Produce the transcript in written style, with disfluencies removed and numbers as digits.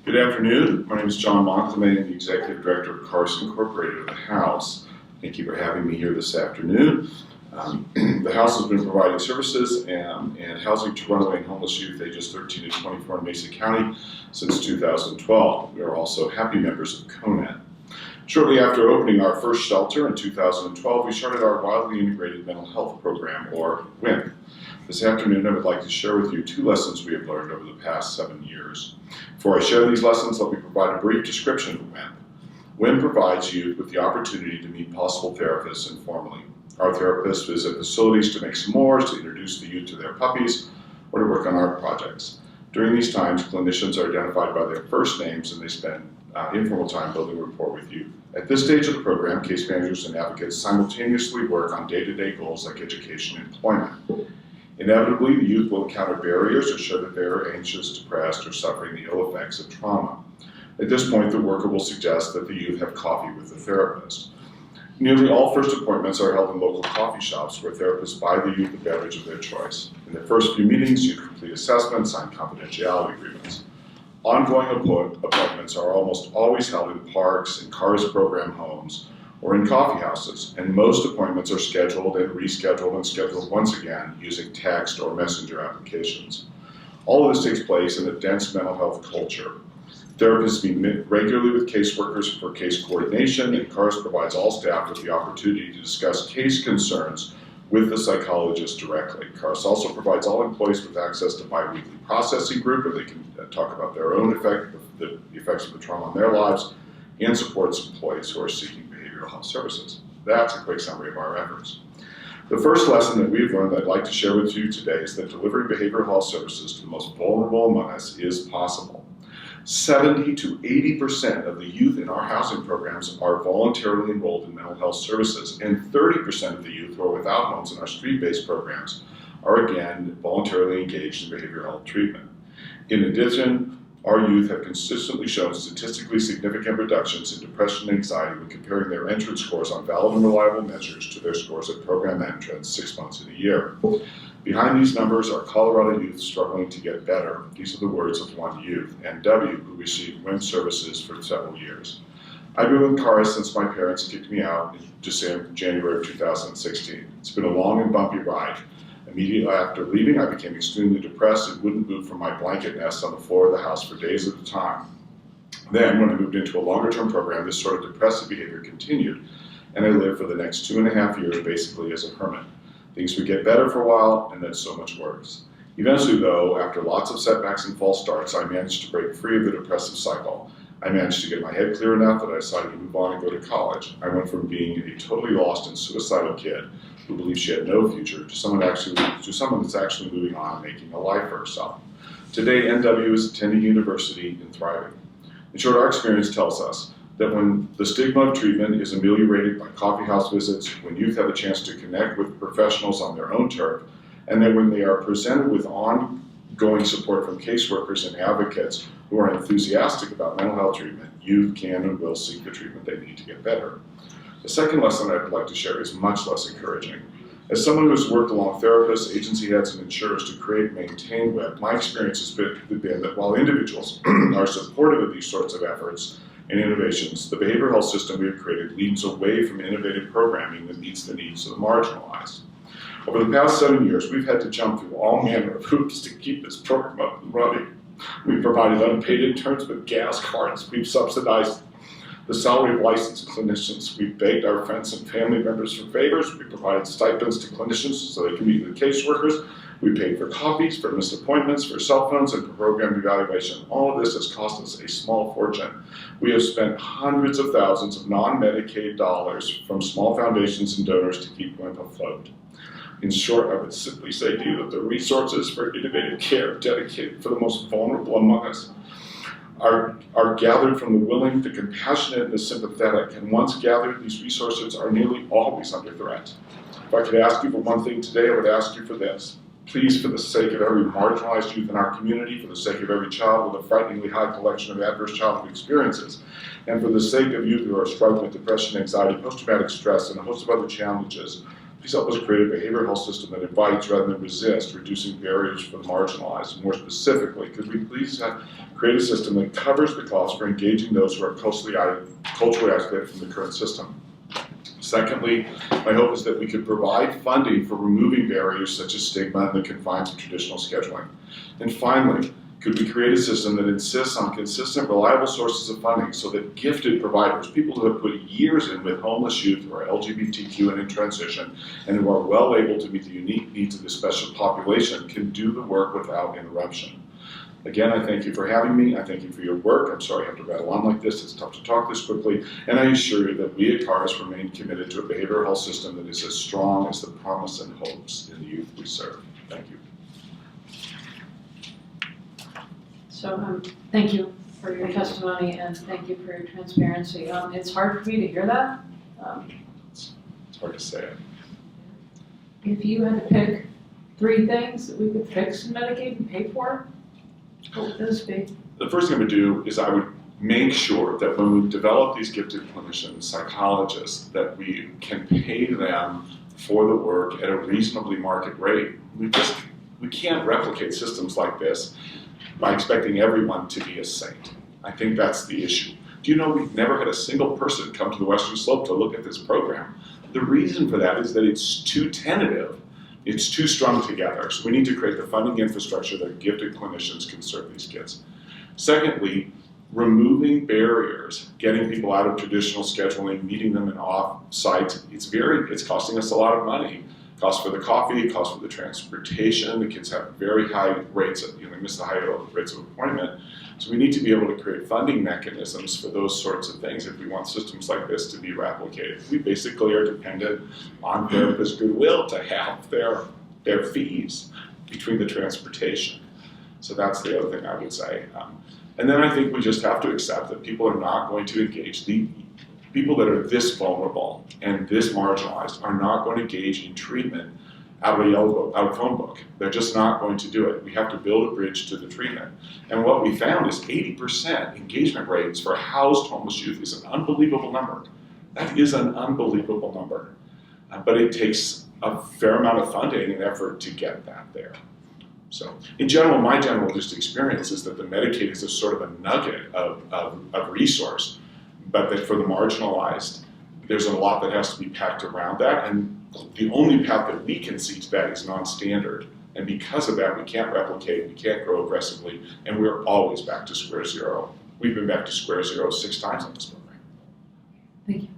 Good afternoon. My name is John Monclame, the Executive Director of Carson Incorporated of the House. Thank you for having me here this afternoon. The House has been providing services and housing to runaway and homeless youth ages 13 to 24 in Mesa County since 2012. We are also happy members of CONET. Shortly after opening our first shelter in 2012, we started our Wildly Integrated Mental Health Program, or WIMP. This afternoon, I would like to share with you 2 lessons we have learned over the past 7 years. Before I share these lessons, let me provide a brief description of WIMP. WIMP provides youth with the opportunity to meet possible therapists informally. Our therapists visit facilities to make s'mores, to introduce the youth to their puppies, or to work on art projects. During these times, clinicians are identified by their first names and they spend informal time building rapport with youth. At this stage of the program, case managers and advocates simultaneously work on day-to-day goals like education and employment. Inevitably, the youth will encounter barriers or show that they are anxious, depressed, or suffering the ill effects of trauma. At this point, the worker will suggest that the youth have coffee with the therapist. Nearly all first appointments are held in local coffee shops where therapists buy the youth a beverage of their choice. In the first few meetings, youth complete assessments, sign confidentiality agreements. Ongoing appointments are almost always held in parks, in CARS program homes, or in coffee houses, and most appointments are scheduled and rescheduled and scheduled once again using text or messenger applications. All of this takes place in a dense mental health culture. Therapists meet regularly with caseworkers for case coordination, and CARS provides all staff with the opportunity to discuss case concerns with the psychologist directly. CARS also provides all employees with access to bi-weekly processing group where they can talk about their own the effects of the trauma on their lives, and supports employees who are seeking behavioral health services. That's a quick summary of our efforts. The first lesson that we've learned that I'd like to share with you today is that delivering behavioral health services to the most vulnerable among us is possible. 70 to 80% of the youth in our housing programs are voluntarily enrolled in mental health services, and 30% of the youth who are without homes in our street-based programs are again voluntarily engaged in behavioral health treatment. In addition, our youth have consistently shown statistically significant reductions in depression and anxiety when comparing their entrance scores on valid and reliable measures to their scores at program entrance 6 months in a year. Behind these numbers are Colorado youth struggling to get better. These are the words of one youth, NW, who received WIMP services for several years. I've been with CARS since my parents kicked me out in January of 2016. It's been a long and bumpy ride. Immediately after leaving, I became extremely depressed and wouldn't move from my blanket nest on the floor of the house for days at a time. Then, when I moved into a longer-term program, this sort of depressive behavior continued, and I lived for the next 2.5 years basically as a hermit. Things would get better for a while, and then so much worse. Eventually, though, after lots of setbacks and false starts, I managed to break free of the depressive cycle. I managed to get my head clear enough that I decided to move on and go to college. I went from being a totally lost and suicidal kid who believed she had no future to someone that's actually moving on and making a life for herself. Today, NW is attending university and thriving. In short, our experience tells us that when the stigma of treatment is ameliorated by coffee house visits, when youth have a chance to connect with professionals on their own turf, and then when they are presented with ongoing support from caseworkers and advocates who are enthusiastic about mental health treatment, youth can and will seek the treatment they need to get better. The second lesson I'd like to share is much less encouraging. As someone who has worked along therapists, agency heads, and insurers to create and maintain WIMP, my experience has been that while individuals are supportive of these sorts of efforts and innovations, the behavioral health system we have created leans away from innovative programming that meets the needs of the marginalized. Over the past 7 years, we've had to jump through all manner of hoops to keep this program up and running. We've provided unpaid interns with gas cards. We've subsidized the salary of licensed clinicians. We've begged our friends and family members for favors. We provided stipends to clinicians so they can meet with caseworkers. We paid for coffees, for missed appointments, for cell phones, and for program evaluation. All of this has cost us a small fortune. We have spent hundreds of thousands of non-Medicaid dollars from small foundations and donors to keep WIMP afloat. In short, I would simply say to you that the resources for innovative care dedicated for the most vulnerable among us are gathered from the willing, the compassionate, and the sympathetic, and once gathered, these resources are nearly always under threat. If I could ask you for one thing today, I would ask you for this. Please, for the sake of every marginalized youth in our community, for the sake of every child with a frighteningly high collection of adverse childhood experiences, and for the sake of youth who are struggling with depression, anxiety, post-traumatic stress, and a host of other challenges, Please help us create a behavioral health system that invites rather than resists, reducing barriers for the marginalized. More specifically, could we please create a system that covers the cost for engaging those who are culturally isolated from the current system? Secondly, my hope is that we could provide funding for removing barriers such as stigma and the confines of traditional scheduling. And finally, could we create a system that insists on consistent, reliable sources of funding so that gifted providers, people who have put years in with homeless youth who are LGBTQ and in transition, and who are well able to meet the unique needs of this special population, can do the work without interruption? Again, I thank you for having me. I thank you for your work. I'm sorry I have to rattle on like this. It's tough to talk this quickly. And I assure you that we at CARS remain committed to a behavioral health system that is as strong as the promise and hopes in the youth we serve. Thank you. So thank you for your testimony and thank you for your transparency. It's hard for me to hear that. It's hard to say it. If you had to pick 3 things that we could fix in Medicaid and pay for, what would those be? The first thing I would do is I would make sure that when we develop these gifted clinicians, psychologists, that we can pay them for the work at a reasonably market rate. We can't replicate systems like this by expecting everyone to be a saint. I think that's the issue. Do you know we've never had a single person come to the Western Slope to look at this program? The reason for that is that it's too tentative. It's too strung together. So we need to create the funding infrastructure that gifted clinicians can serve these kids. Secondly, removing barriers, getting people out of traditional scheduling, meeting them in off-site. It's costing us a lot of money. Cost for the coffee, cost for the transportation. The kids have very high rates of, they miss the high rates of appointment. So we need to be able to create funding mechanisms for those sorts of things if we want systems like this to be replicated. We basically are dependent on therapists' goodwill to have their fees between the transportation. So that's the other thing I would say. And then I think we just have to accept that people are not going to engage. The people that are this vulnerable and this marginalized are not going to engage in treatment out of phone book. They're just not going to do it. We have to build a bridge to the treatment. And what we found is 80% engagement rates for housed homeless youth is an unbelievable number. That is an unbelievable number. But it takes a fair amount of funding and effort to get that there. So in general, my general just experience is that the Medicaid is a sort of a nugget of resource, but that for the marginalized, there's a lot that has to be packed around that, and the only path that we can see to that is non-standard. And because of that, we can't replicate, we can't grow aggressively, and we're always back to square zero. We've been back to square zero 6 times on this program. Thank you.